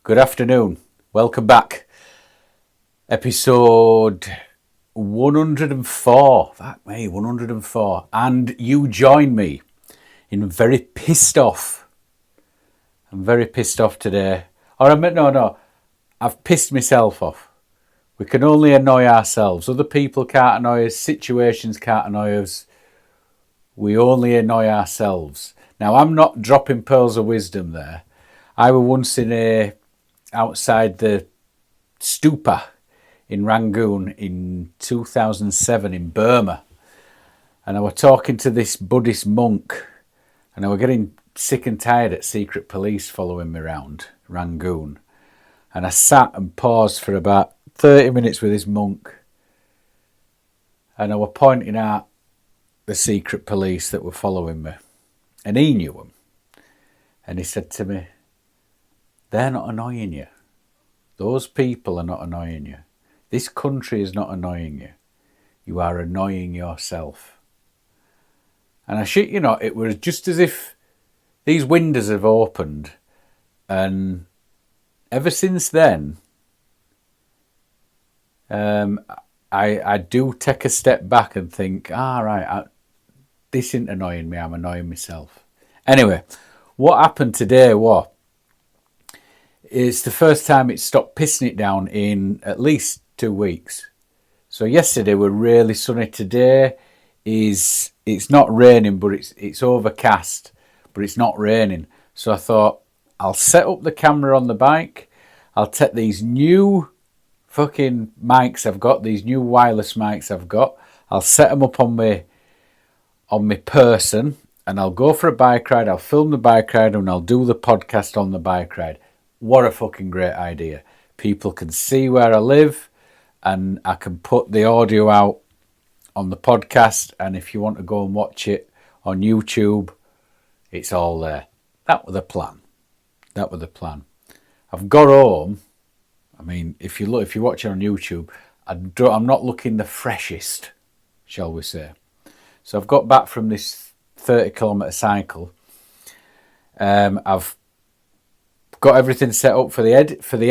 Good afternoon. Welcome back. Episode 104. Fuck me, 104. And you join me in very pissed off. I'm very pissed off today. I've pissed myself off. We can only annoy ourselves. Other people can't annoy us. Situations can't annoy us. We only annoy ourselves. Now, I'm not dropping pearls of wisdom there. I was once outside the stupa in Rangoon in 2007 in Burma. And I was talking to this Buddhist monk. And I was getting sick and tired at secret police following me around Rangoon. And I sat and paused for about 30 minutes with this monk. And I was pointing out the secret police that were following me. And he knew them. And he said to me, "They're not annoying you. Those people are not annoying you. This country is not annoying you. You are annoying yourself." And I shit you not, it was just as if these windows have opened. And ever since then, I do take a step back and think, this isn't annoying me, I'm annoying myself. Anyway, what happened today was, it's the first time it stopped pissing it down in at least 2 weeks. So yesterday were really sunny. Today it's not raining, but it's overcast, but it's not raining. So I thought I'll set up the camera on the bike. I'll take these new fucking mics I've got, these new wireless mics I've got. I'll set them up on my person, and I'll go for a bike ride. I'll film the bike ride and I'll do the podcast on the bike ride. What a fucking great idea. People can see where I live and I can put the audio out on the podcast, and if you want to go and watch it on YouTube, it's all there. That was the plan. I've got home. I mean, if you watch it on YouTube, I'm not looking the freshest, shall we say. So I've got back from this 30-kilometre cycle. I've got everything set up for the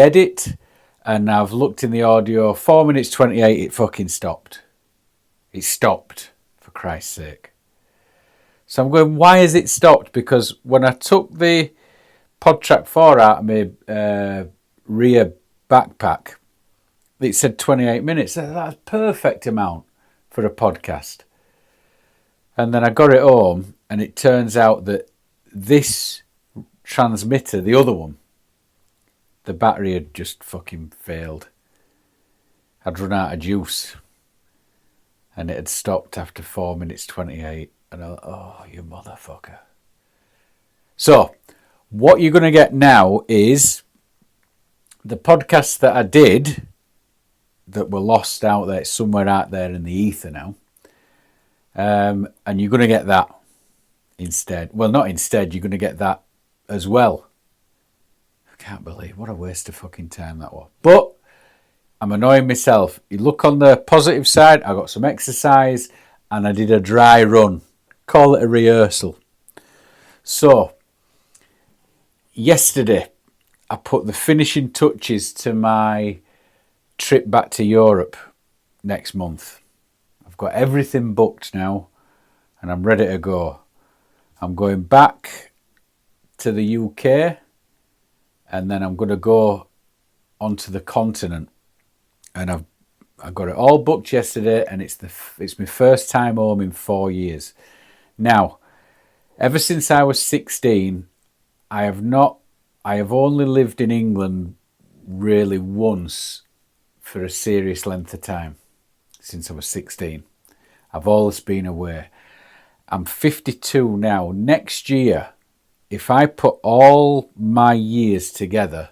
edit, and I've looked in the audio. 4 minutes 28, it fucking stopped. It stopped, for Christ's sake. So I'm going, why has it stopped? Because when I took the PodTrack 4 out of my rear backpack, it said 28 minutes. That's a perfect amount for a podcast. And then I got it home, and it turns out that this transmitter, the other one, the battery had just fucking failed. I'd run out of juice, and it had stopped after 4 minutes 28. And I thought, oh, you motherfucker. So, what you're going to get now is the podcasts that I did that were lost out there, somewhere out there in the ether now. And you're going to get that instead. Well, not instead, you're going to get that as well. I can't believe what a waste of fucking time that was. But I'm annoying myself. You look on the positive side, I got some exercise and I did a dry run. Call it a rehearsal. So, yesterday, I put the finishing touches to my trip back to Europe next month. I've got everything booked now and I'm ready to go. I'm going back to the UK and then I'm going to go onto the continent. And I got it all booked yesterday, and it's my first time home in 4 years. Now, ever since I was 16, I have only lived in England really once for a serious length of time since I was 16. I've always been away. I'm 52 now. Next year, if I put all my years together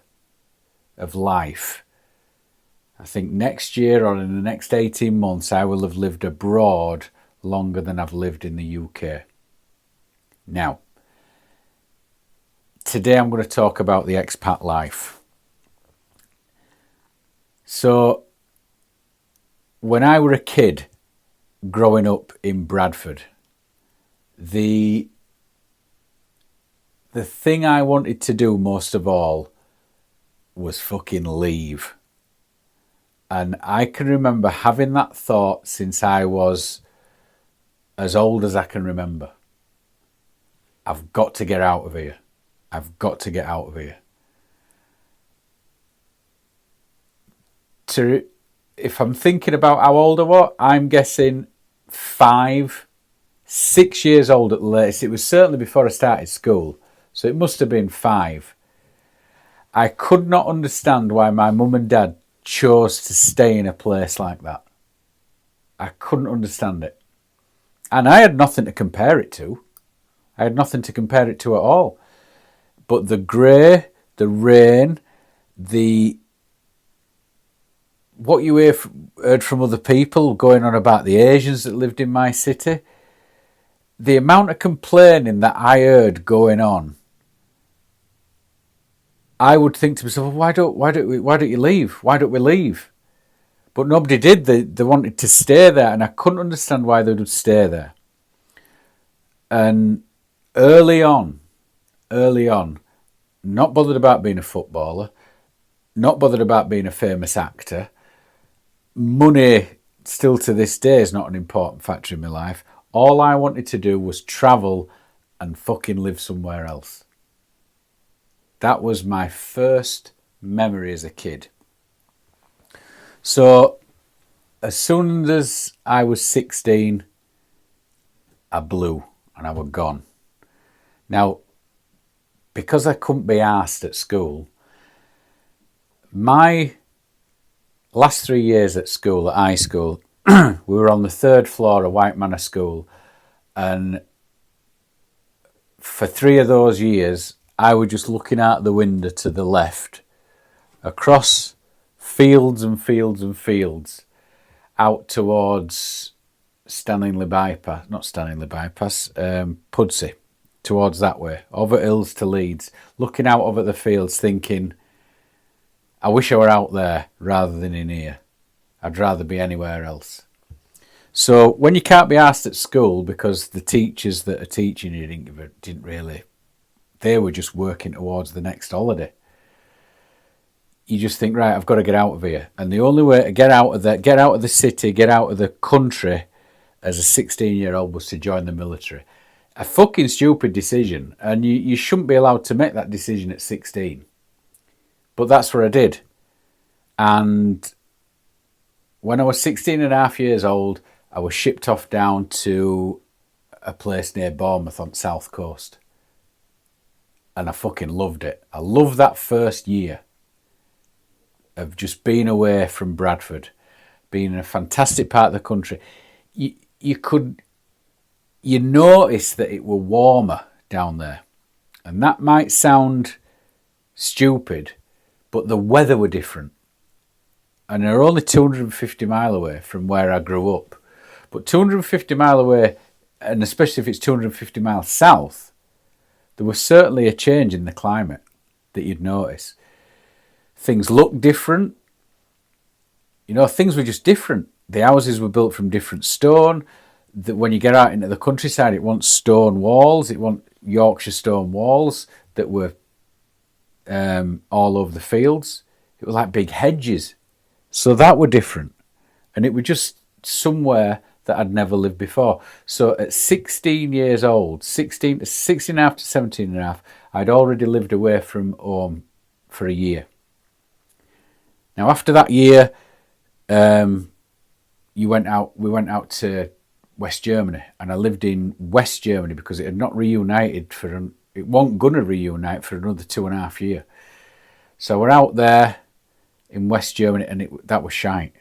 of life, I think next year or in the next 18 months, I will have lived abroad longer than I've lived in the UK. Now, today I'm going to talk about the expat life. So, when I was a kid growing up in Bradford, the thing I wanted to do most of all was fucking leave. And I can remember having that thought since I was as old as I can remember. I've got to get out of here. I've got to get out of here. If I'm thinking about how old I was, I'm guessing 5, 6 years old at the latest. It was certainly before I started school, so it must have been 5. I could not understand why my mum and dad chose to stay in a place like that. I couldn't understand it. And I had nothing to compare it to. I had nothing to compare it to at all. But the grey, the rain, what you heard from other people going on about the Asians that lived in my city, the amount of complaining that I heard going on, I would think to myself, why don't you leave? Why don't we leave? But nobody did. They wanted to stay there, and I couldn't understand why they would stay there. And early on, not bothered about being a footballer, not bothered about being a famous actor. Money, still to this day, is not an important factor in my life. All I wanted to do was travel and fucking live somewhere else. That was my first memory as a kid. So, as soon as I was 16, I blew and I was gone. Now, because I couldn't be arsed at school, my last 3 years at school, at high school, we were on the 3rd floor of White Manor School, and for 3 of those years, I was just looking out the window to the left, across fields and fields and fields, out towards Pudsey, towards that way, over hills to Leeds, looking out over the fields thinking, I wish I were out there rather than in here. I'd rather be anywhere else. So when you can't be asked at school because the teachers that are teaching you didn't really, they were just working towards the next holiday. You just think, right, I've got to get out of here. And the only way to get out of the city, get out of the country as a 16-year-old was to join the military. A fucking stupid decision. And you shouldn't be allowed to make that decision at 16. But that's what I did. And when I was 16 and a half years old, I was shipped off down to a place near Bournemouth on the south coast. And I fucking loved it. I loved that first year of just being away from Bradford, being in a fantastic part of the country. You notice that it were warmer down there. And that might sound stupid, but the weather were different. And they're only 250 mile away from where I grew up. But 250 mile away, and especially if it's 250 miles south, there was certainly a change in the climate that you'd notice. Things looked different. Things were just different. The houses were built from different stone. When you get out into the countryside, it wants stone walls. It wants Yorkshire stone walls that were all over the fields. It was like big hedges. So that were different. And it was just somewhere that I'd never lived before. So at 16 years old, 16 and a half to 17 and a half, I'd already lived away from home for a year. Now after that year, we went out to West Germany, and I lived in West Germany because it had not reunited it wasn't going to reunite for another 2.5 years. So we're out there in West Germany, and that was shite.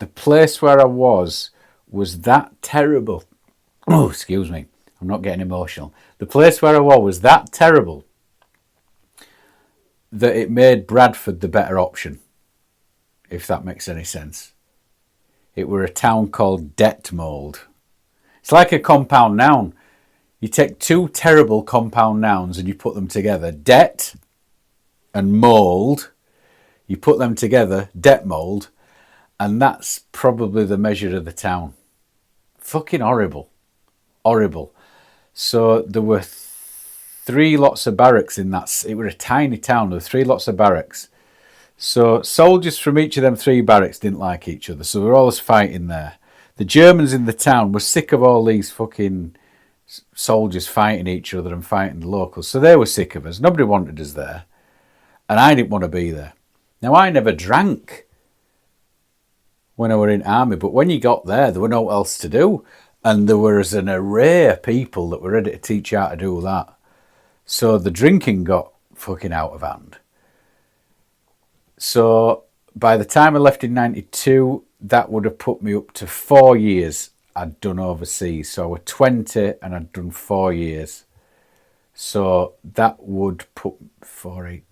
The place where I was that terrible. Oh, excuse me. I'm not getting emotional. The place where I was that terrible that it made Bradford the better option, if that makes any sense. It were a town called Detmold. It's like a compound noun. You take 2 terrible compound nouns and you put them together. Det and mold. You put them together, Detmold, and that's probably the measure of the town. Fucking horrible. Horrible. So there were 3 lots of barracks in that. It was a tiny town. There were 3 lots of barracks. So soldiers from each of them 3 barracks didn't like each other. So they were always fighting there. The Germans in the town were sick of all these fucking soldiers fighting each other and fighting the locals. So they were sick of us. Nobody wanted us there. And I didn't want to be there. Now, I never drank when I were in army, but when you got there were no else to do. And there was an array of people that were ready to teach you how to do that. So the drinking got fucking out of hand. So by the time I left in 92, that would have put me up to 4 years I'd done overseas. So I was 20 and I'd done 4 years. So that would put 4, 8,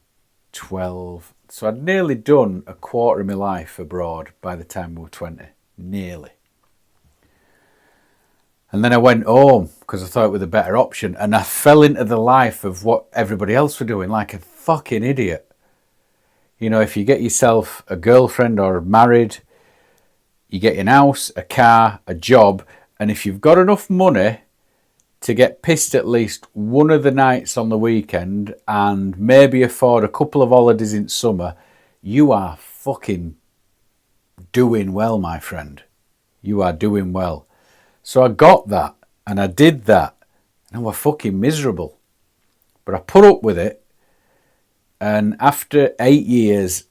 12. So I'd nearly done a quarter of my life abroad by the time we were 20. Nearly. And then I went home because I thought it was a better option. And I fell into the life of what everybody else were doing, like a fucking idiot. You know, if you get yourself a girlfriend or married, you get an house, a car, a job. And if you've got enough money to get pissed at least one of the nights on the weekend and maybe afford a couple of holidays in summer, you are fucking doing well, my friend. You are doing well. So I got that and I did that and I was fucking miserable. But I put up with it, and after 8 years,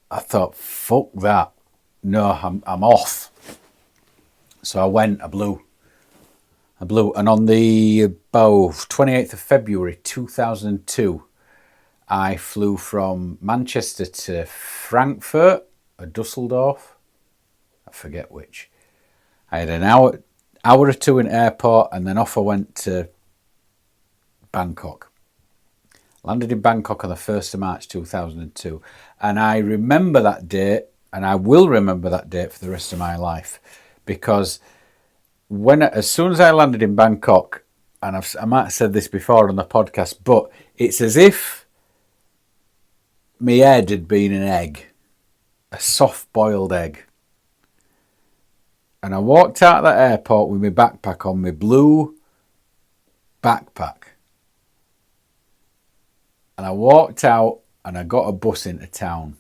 I thought, fuck that. No, I'm off. So I went, I blew. And on the about 28th of February 2002, I flew from Manchester to Frankfurt or Dusseldorf. I forget which. I had an hour or two in airport, and then off I went to Bangkok. Landed in Bangkok on the 1st of March 2002. And I remember that date, and I will remember that date for the rest of my life. Because as soon as I landed in Bangkok, and I might have said this before on the podcast, but it's as if my head had been an egg. A soft-boiled egg. And I walked out of that airport with my backpack on, my blue backpack. And I walked out and I got a bus into town.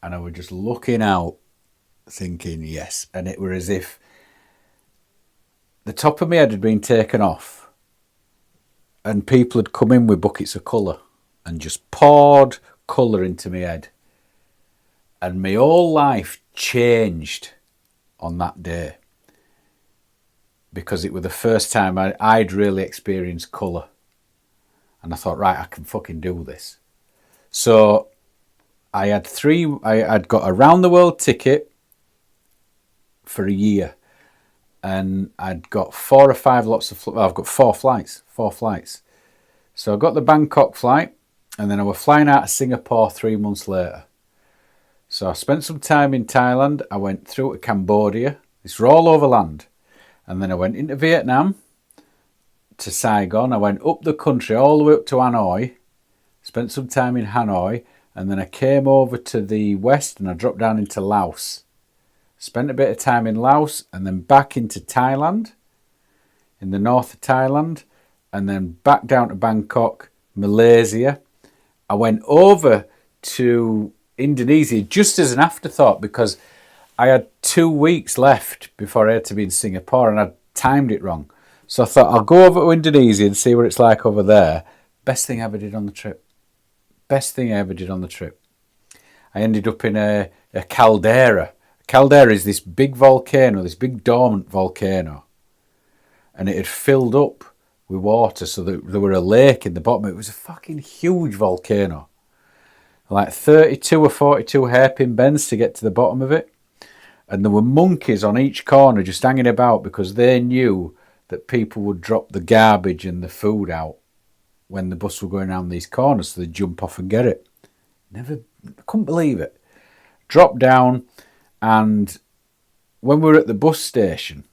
And I was just looking out, thinking, yes. And it was as if the top of my head had been taken off. And people had come in with buckets of colour and just poured colour into my head. And my whole life changed on that day, because it was the first time I'd really experienced colour. And I thought, right, I can fucking do this. So I'd got a round the world ticket for a year, and I'd got 4 or 5 lots of, I've got 4 flights. So I got the Bangkok flight, and then I was flying out of Singapore 3 months later. So I spent some time in Thailand. I went through to Cambodia. It's all over land. And then I went into Vietnam, to Saigon. I went up the country all the way up to Hanoi. Spent some time in Hanoi. And then I came over to the west and I dropped down into Laos. Spent a bit of time in Laos and then back into Thailand, in the north of Thailand. And then back down to Bangkok, Malaysia. I went over to Indonesia just as an afterthought, because I had 2 weeks left before I had to be in Singapore and I'd timed it wrong. So I thought, I'll go over to Indonesia and see what it's like over there. Best thing I ever did on the trip. I ended up in a caldera. A caldera is this big volcano, this big dormant volcano. And it had filled up with water, so that there were a lake in the bottom. It was a fucking huge volcano. Like 32 or 42 hairpin bends to get to the bottom of it. And there were monkeys on each corner just hanging about, because they knew that people would drop the garbage and the food out when the bus were going around these corners, so they'd jump off and get it. Couldn't believe it. Dropped down, and when we were at the bus station,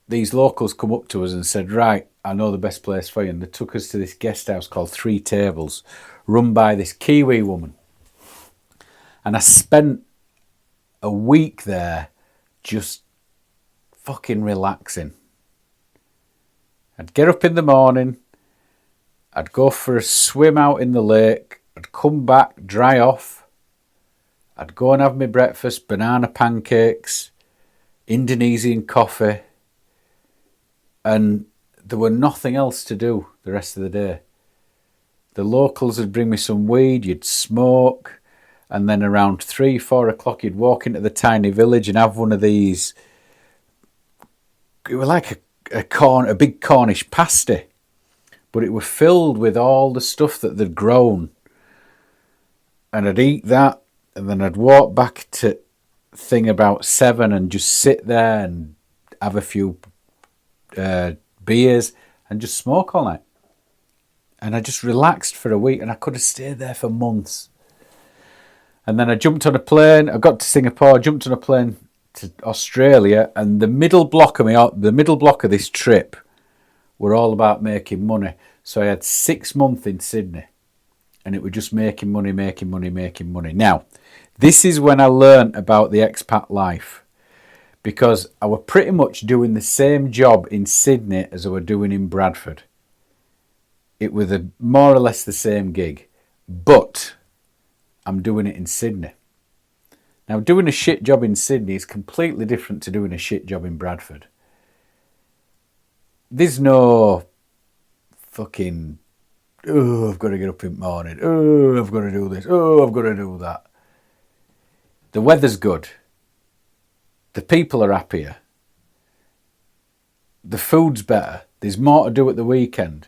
these locals come up to us and said, right, I know the best place for you. And they took us to this guest house called 3 Tables, run by this Kiwi woman. And I spent a week there just fucking relaxing. I'd get up in the morning, I'd go for a swim out in the lake. I'd come back, dry off. I'd go and have my breakfast, banana pancakes, Indonesian coffee, and there were nothing else to do the rest of the day. The locals would bring me some weed, you'd smoke, and then around 3-4 o'clock you'd walk into the tiny village and have one of these. It was like a big Cornish pasty, but it was filled with all the stuff that they'd grown. And I'd eat that, and then I'd walk back to thing about 7 and just sit there and have a few beers and just smoke all night. And I just relaxed for a week, and I could have stayed there for months. And then I jumped on a plane. I got to Singapore, jumped on a plane to Australia, and the middle block of this trip were all about making money. So I had 6 months in Sydney, and it was just making money. Now, this is when I learnt about the expat life, because I were pretty much doing the same job in Sydney as I were doing in Bradford. It was more or less the same gig, but I'm doing it in Sydney. Now, doing a shit job in Sydney is completely different to doing a shit job in Bradford. There's no fucking, oh, I've got to get up in the morning, oh, I've got to do this, oh, I've got to do that. The weather's good. The people are happier. The food's better. There's more to do at the weekend.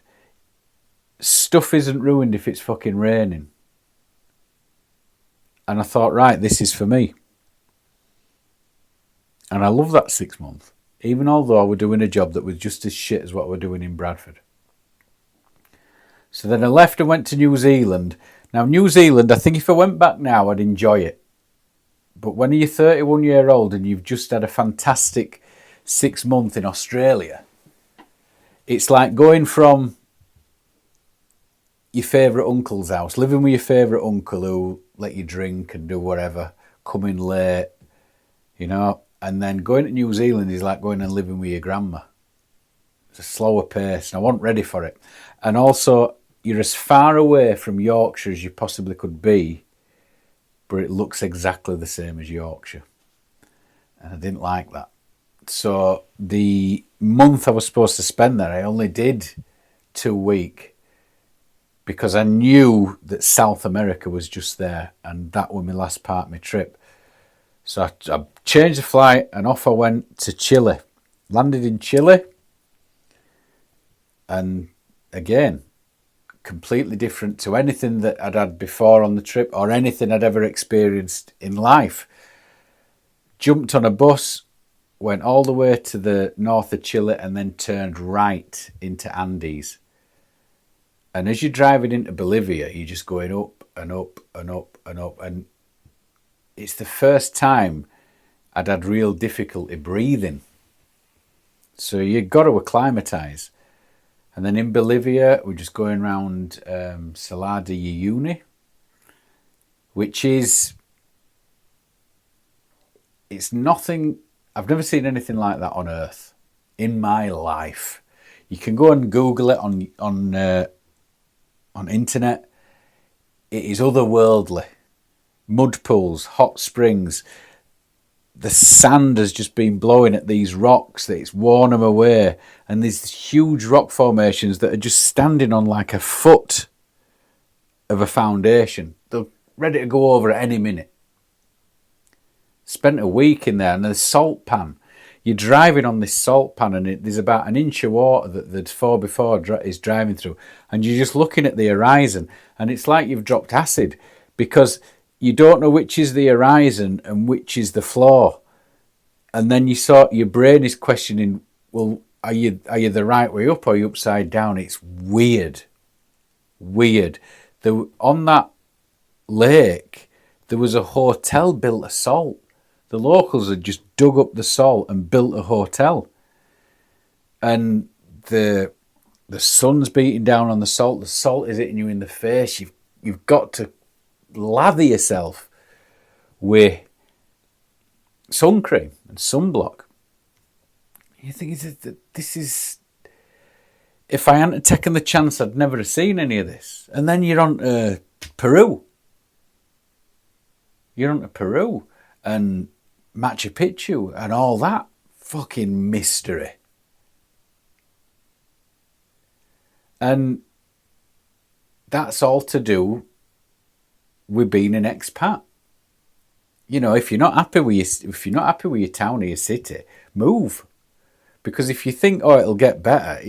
Stuff isn't ruined if it's fucking raining. And I thought, right, this is for me. And I love that 6 months, even although I were doing a job that was just as shit as what we're doing in Bradford. So then I left and went to New Zealand. Now, New Zealand, I think if I went back now, I'd enjoy it. But when you're 31 years old and you've just had a fantastic 6 months in Australia, it's like going from your favourite uncle's house, living with your favourite uncle who let you drink and do whatever, come in late, and then going to New Zealand is like going and living with your grandma. It's a slower pace, and I wasn't ready for it. And also, you're as far away from Yorkshire as you possibly could be, but it looks exactly the same as Yorkshire. And I didn't like that. So the month I was supposed to spend there, I only did 2 weeks, because I knew that South America was just there, and that was my last part of my trip. So I changed the flight, and off I went to Chile. Landed in Chile, and again, completely different to anything that I'd had before on the trip or anything I'd ever experienced in life. Jumped on a bus, went all the way to the north of Chile, and then turned right into Andes. And as you're driving into Bolivia, you're just going up and up and up and up. And it's the first time I'd had real difficulty breathing. So you've got to acclimatise. And then in Bolivia, we're just going around Salar de Uyuni, which is, it's nothing, I've never seen anything like that on Earth in my life. You can go and Google it on internet. It is otherworldly. Mud pools, hot springs. The sand has just been blowing at these rocks, that it's worn them away. And there's huge rock formations that are just standing on like a foot of a foundation. They're ready to go over at any minute. Spent a week in there, and there's salt pan. You're driving on this salt pan, and there's about an inch of water that the 4x4 is driving through, and you're just looking at the horizon, and it's like you've dropped acid, because you don't know which is the horizon and which is the floor. And then your brain is questioning, well, are you the right way up or are you upside down? It's weird. On that lake, there was a hotel built of salt. The locals had just dug up the salt and built a hotel. And the sun's beating down on the salt is hitting you in the face. You've got to lather yourself with sun cream and sunblock. You think this is if I hadn't taken the chance, I'd never have seen any of this. And then you're on to Peru. You're on to Peru and Machu Picchu and all that fucking mystery. And that's all to do with being an expat. You know, if you're not happy with your town or your city, move. Because if you think, oh, it'll get better,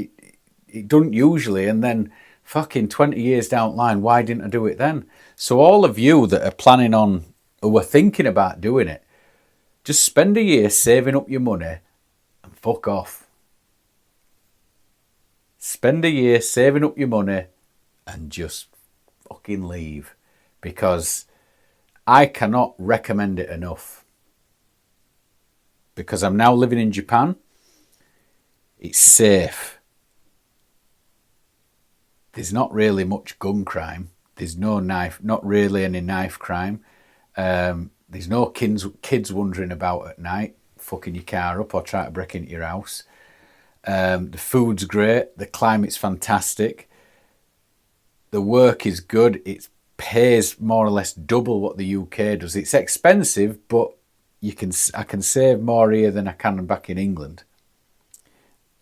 it doesn't usually. And then fucking 20 years down the line, why didn't I do it then? So all of you that are planning on or were thinking about doing it, just spend a year saving up your money and fuck off. Spend a year saving up your money and just fucking leave. Because I cannot recommend it enough. Because I'm now living in Japan. It's safe. There's not really much gun crime. There's no knife, not really any knife crime. There's no kids wandering about at night, fucking your car up or trying to break into your house. The food's great. The climate's fantastic. The work is good. It pays more or less double what the UK does. It's expensive, but I can save more here than I can back in England.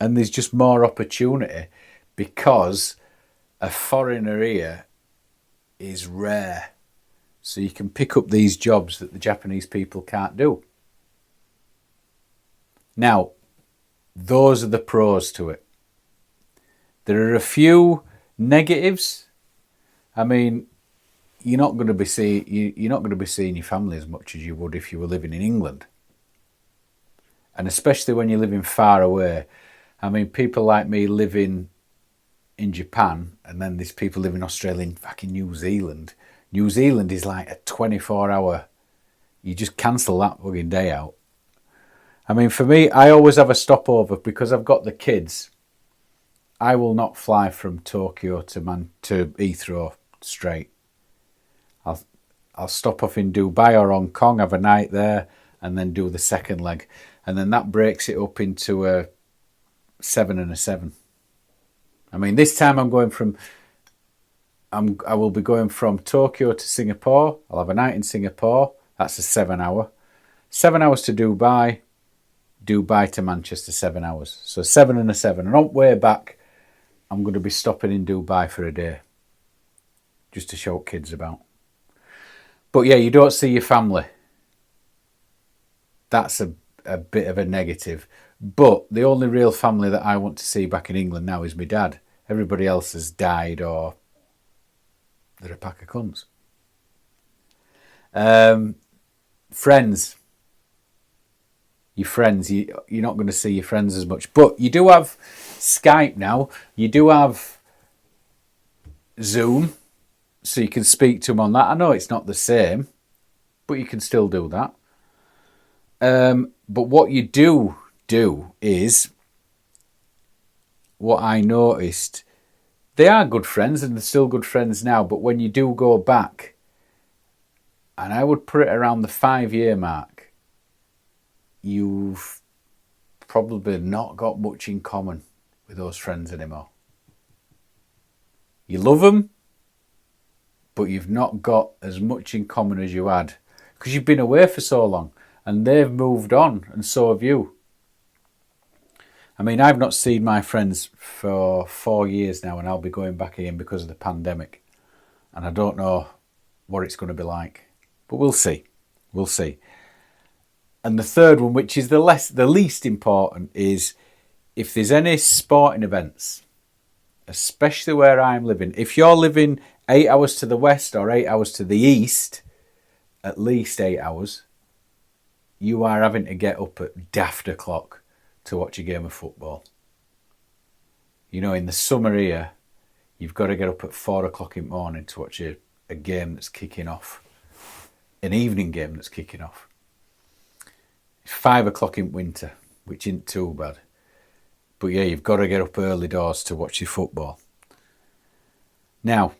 And there's just more opportunity because a foreigner here is rare. So you can pick up these jobs that the Japanese people can't do. Now, those are the pros to it. There are a few negatives. I mean, you're not going to be seeing your family as much as you would if you were living in England. And especially when you're living far away. I mean, people like me living in Japan, and then there's people living in Australia and fucking New Zealand. New Zealand is like a 24-hour. You just cancel that fucking day out. I mean, for me, I always have a stopover because I've got the kids. I will not fly from Tokyo to Heathrow straight. I'll stop off in Dubai or Hong Kong, have a night there, and then do the second leg, and then that breaks it up into a 7 and a 7. I mean, this time I will be going from Tokyo to Singapore. I'll have a night in Singapore. That's a 7 hour. 7 hours to Dubai. Dubai to Manchester, 7 hours. So 7 and a 7. And on the way back, I'm going to be stopping in Dubai for a day. Just to show kids about. But yeah, you don't see your family. That's a bit of a negative. But the only real family that I want to see back in England now is my dad. Everybody else has died or they're a pack of cunts. Friends. Your friends. You're not going to see your friends as much. But you do have Skype now. You do have Zoom. So you can speak to them on that. I know it's not the same, but you can still do that. But what you do is, what I noticed, they are good friends and they're still good friends now, but when you do go back, and I would put it around the 5-year mark, you've probably not got much in common with those friends anymore. You love them, but you've not got as much in common as you had because you've been away for so long and they've moved on and so have you. I mean, I've not seen my friends for 4 years now and I'll be going back again because of the pandemic. And I don't know what it's going to be like. But we'll see. We'll see. And the third one, which is the least important, is if there's any sporting events, especially where I'm living. If you're living 8 hours to the west or 8 hours to the east, at least 8 hours, you are having to get up at daft o'clock to watch a game of football. You know, in the summer here, you've got to get up at 4 o'clock in the morning to watch a game that's kicking off. An evening game that's kicking off. It's 5 o'clock in winter, which isn't too bad. But yeah, you've got to get up early doors to watch your football. Now,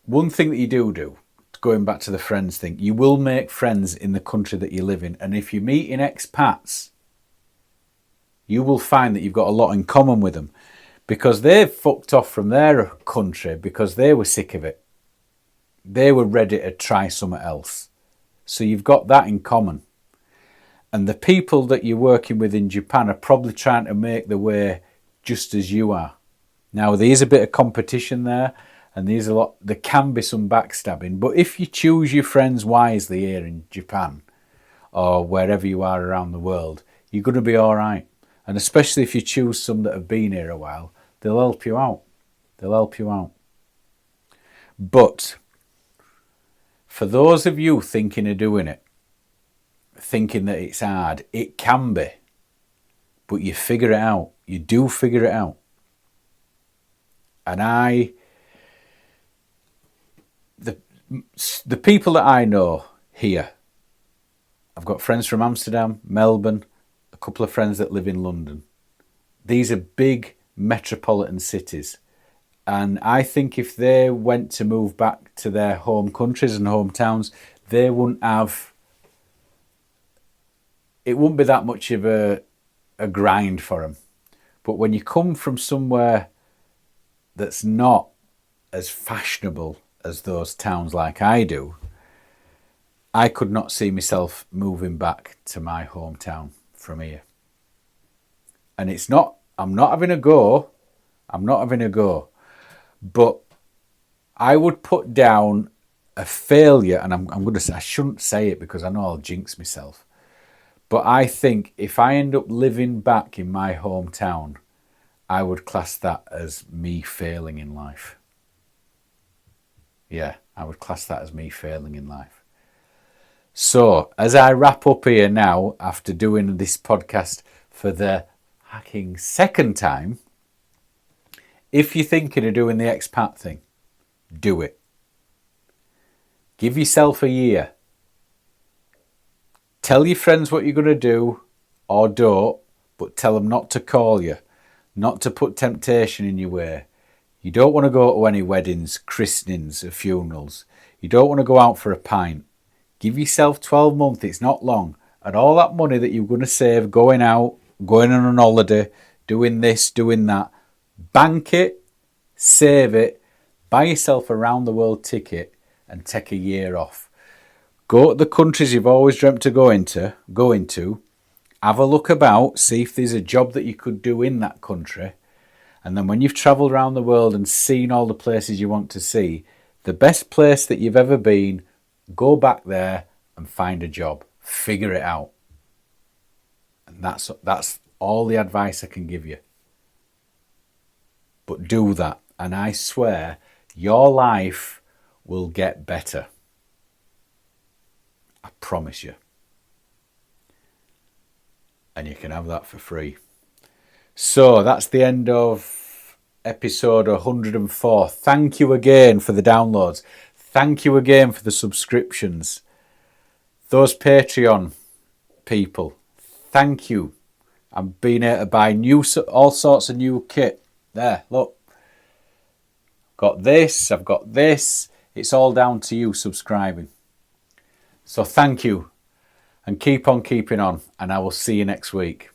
one thing that you do, going back to the friends thing, you will make friends in the country that you live in. And if you meet in expats, you will find that you've got a lot in common with them. because they've fucked off from their country because they were sick of it. They were ready to try something else. So you've got that in common. And the people that you're working with in Japan are probably trying to make their way just as you are. Now, there's a bit of competition there, and there can be some backstabbing. But if you choose your friends wisely here in Japan, or wherever you are around the world, you're going to be all right. And especially if you choose some that have been here a while, they'll help you out. They'll help you out. But for those of you thinking of doing it, thinking that it's hard, it can be. But you figure it out. You do figure it out. And the people that I know here, I've got friends from Amsterdam, Melbourne, a couple of friends that live in London. These are big metropolitan cities. And I think if they went to move back to their home countries and hometowns, they wouldn't have... It wouldn't be that much of a grind for them. But when you come from somewhere that's not as fashionable as those towns like I do, I could not see myself moving back to my hometown from here. And it's not, I'm not having a go, but I would put down a failure, and I'm going to say, I shouldn't say it because I know I'll jinx myself, but I think if I end up living back in my hometown, I would class that as me failing in life. Yeah, I would class that as me failing in life. So, as I wrap up here now, after doing this podcast for the hacking second time, if you're thinking of doing the expat thing, do it. Give yourself a year. Tell your friends what you're going to do, or don't, but tell them not to call you, not to put temptation in your way. You don't want to go to any weddings, christenings, or funerals. You don't want to go out for a pint. Give yourself 12 months, it's not long. And all that money that you're going to save, going out, going on an holiday, doing this, doing that, bank it, save it, buy yourself a round the world ticket and take a year off. Go to the countries you've always dreamt of going to, have a look about, see if there's a job that you could do in that country. And then when you've travelled around the world and seen all the places you want to see, the best place that you've ever been, go back there and find a job. Figure it out. And that's all the advice I can give you. But do that. And I swear, your life will get better. I promise you. And you can have that for free. So that's the end of episode 104. Thank you again for the downloads. Thank you again for the subscriptions. Those Patreon people, thank you. I'm being able to buy all sorts of new kit. There, look. Got this, I've got this. It's all down to you subscribing. So thank you. And keep on keeping on. And I will see you next week.